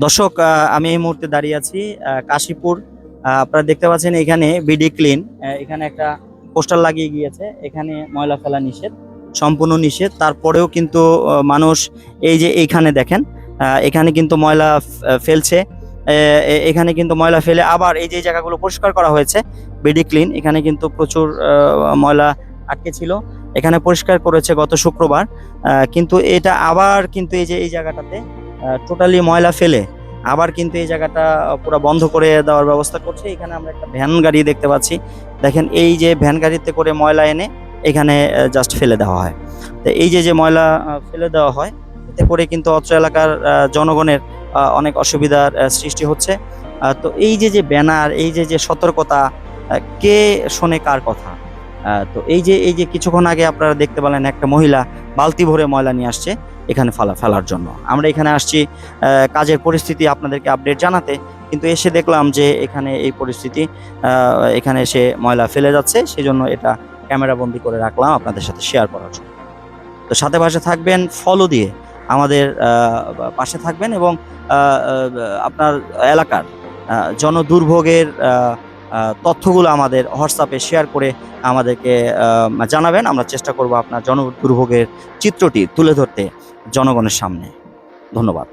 দর্শক, আমি এই মুহূর্তে দাঁড়িয়ে আছি কাশীপুর। আপনারা দেখতে পাচ্ছেন এখানে বিডি ক্লিন, এখানে একটা পোস্টার লাগিয়ে গিয়েছে, এখানে ময়লা ফেলা নিষেধ, সম্পূর্ণ নিষেধ। তারপরেও কিন্তু মানুষ এই যে এইখানে দেখেন, এখানে কিন্তু ময়লা ফেলছে। এখানে কিন্তু ময়লা ফেলে আবার এই যে জায়গাগুলো পরিষ্কার করা হয়েছে বিডি ক্লিন, এখানে কিন্তু প্রচুর ময়লা আটকে ছিল, এখানে পরিষ্কার করেছে গত শুক্রবার। কিন্তু এটা আবার কিন্তু এই যে এই জায়গাটাতে টোটালি ময়লা ফেলে আবার কিন্তু এই জায়গাটা পুরো বন্ধ করে দেওয়ার ব্যবস্থা করছে। এখানে আমরা একটা ভ্যান গাড়ি দেখতে পাচ্ছি, দেখেন এই যে ভ্যান গাড়িতে করে ময়লা এনে এখানে জাস্ট ফেলে দেওয়া হয়। তো এই যে যে ময়লা ফেলে দেওয়া হয়, এতে করে কিন্তু অত্র এলাকার জনগণের অনেক অসুবিধার সৃষ্টি হচ্ছে। তো এই যে যে ব্যানার, এই যে যে সতর্কতা, কে শোনে কার কথা? তো এই যে কিছুক্ষণ আগে আপনারা দেখতে পেলেন একটা মহিলা বালতি ভরে ময়লা নিয়ে আসছে এখানে ফেলার জন্য। আমরা এখানে আসছি কাজের পরিস্থিতি আপনাদেরকে আপডেট জানাতে, কিন্তু এসে দেখলাম যে এখানে এই পরিস্থিতি, এখানে এসে ময়লা ফেলে যাচ্ছে, সেজন্য এটা ক্যামেরা বন্দি করে রাখলাম আপনাদের সাথে শেয়ার করার জন্য। তো সাথে পাশে থাকবেন, ফলো দিয়ে আমাদের পাশে থাকবেন, এবং আপনার এলাকার জনদুর্ভোগের তথ্যগুলো আমাদের হোয়াটসঅ্যাপে শেয়ার করে আমাদেরকে জানাবেন। আমরা চেষ্টা করব আপনার জনদুর্ভোগের চিত্রটি তুলে ধরতে জনগণের সামনে। ধন্যবাদ।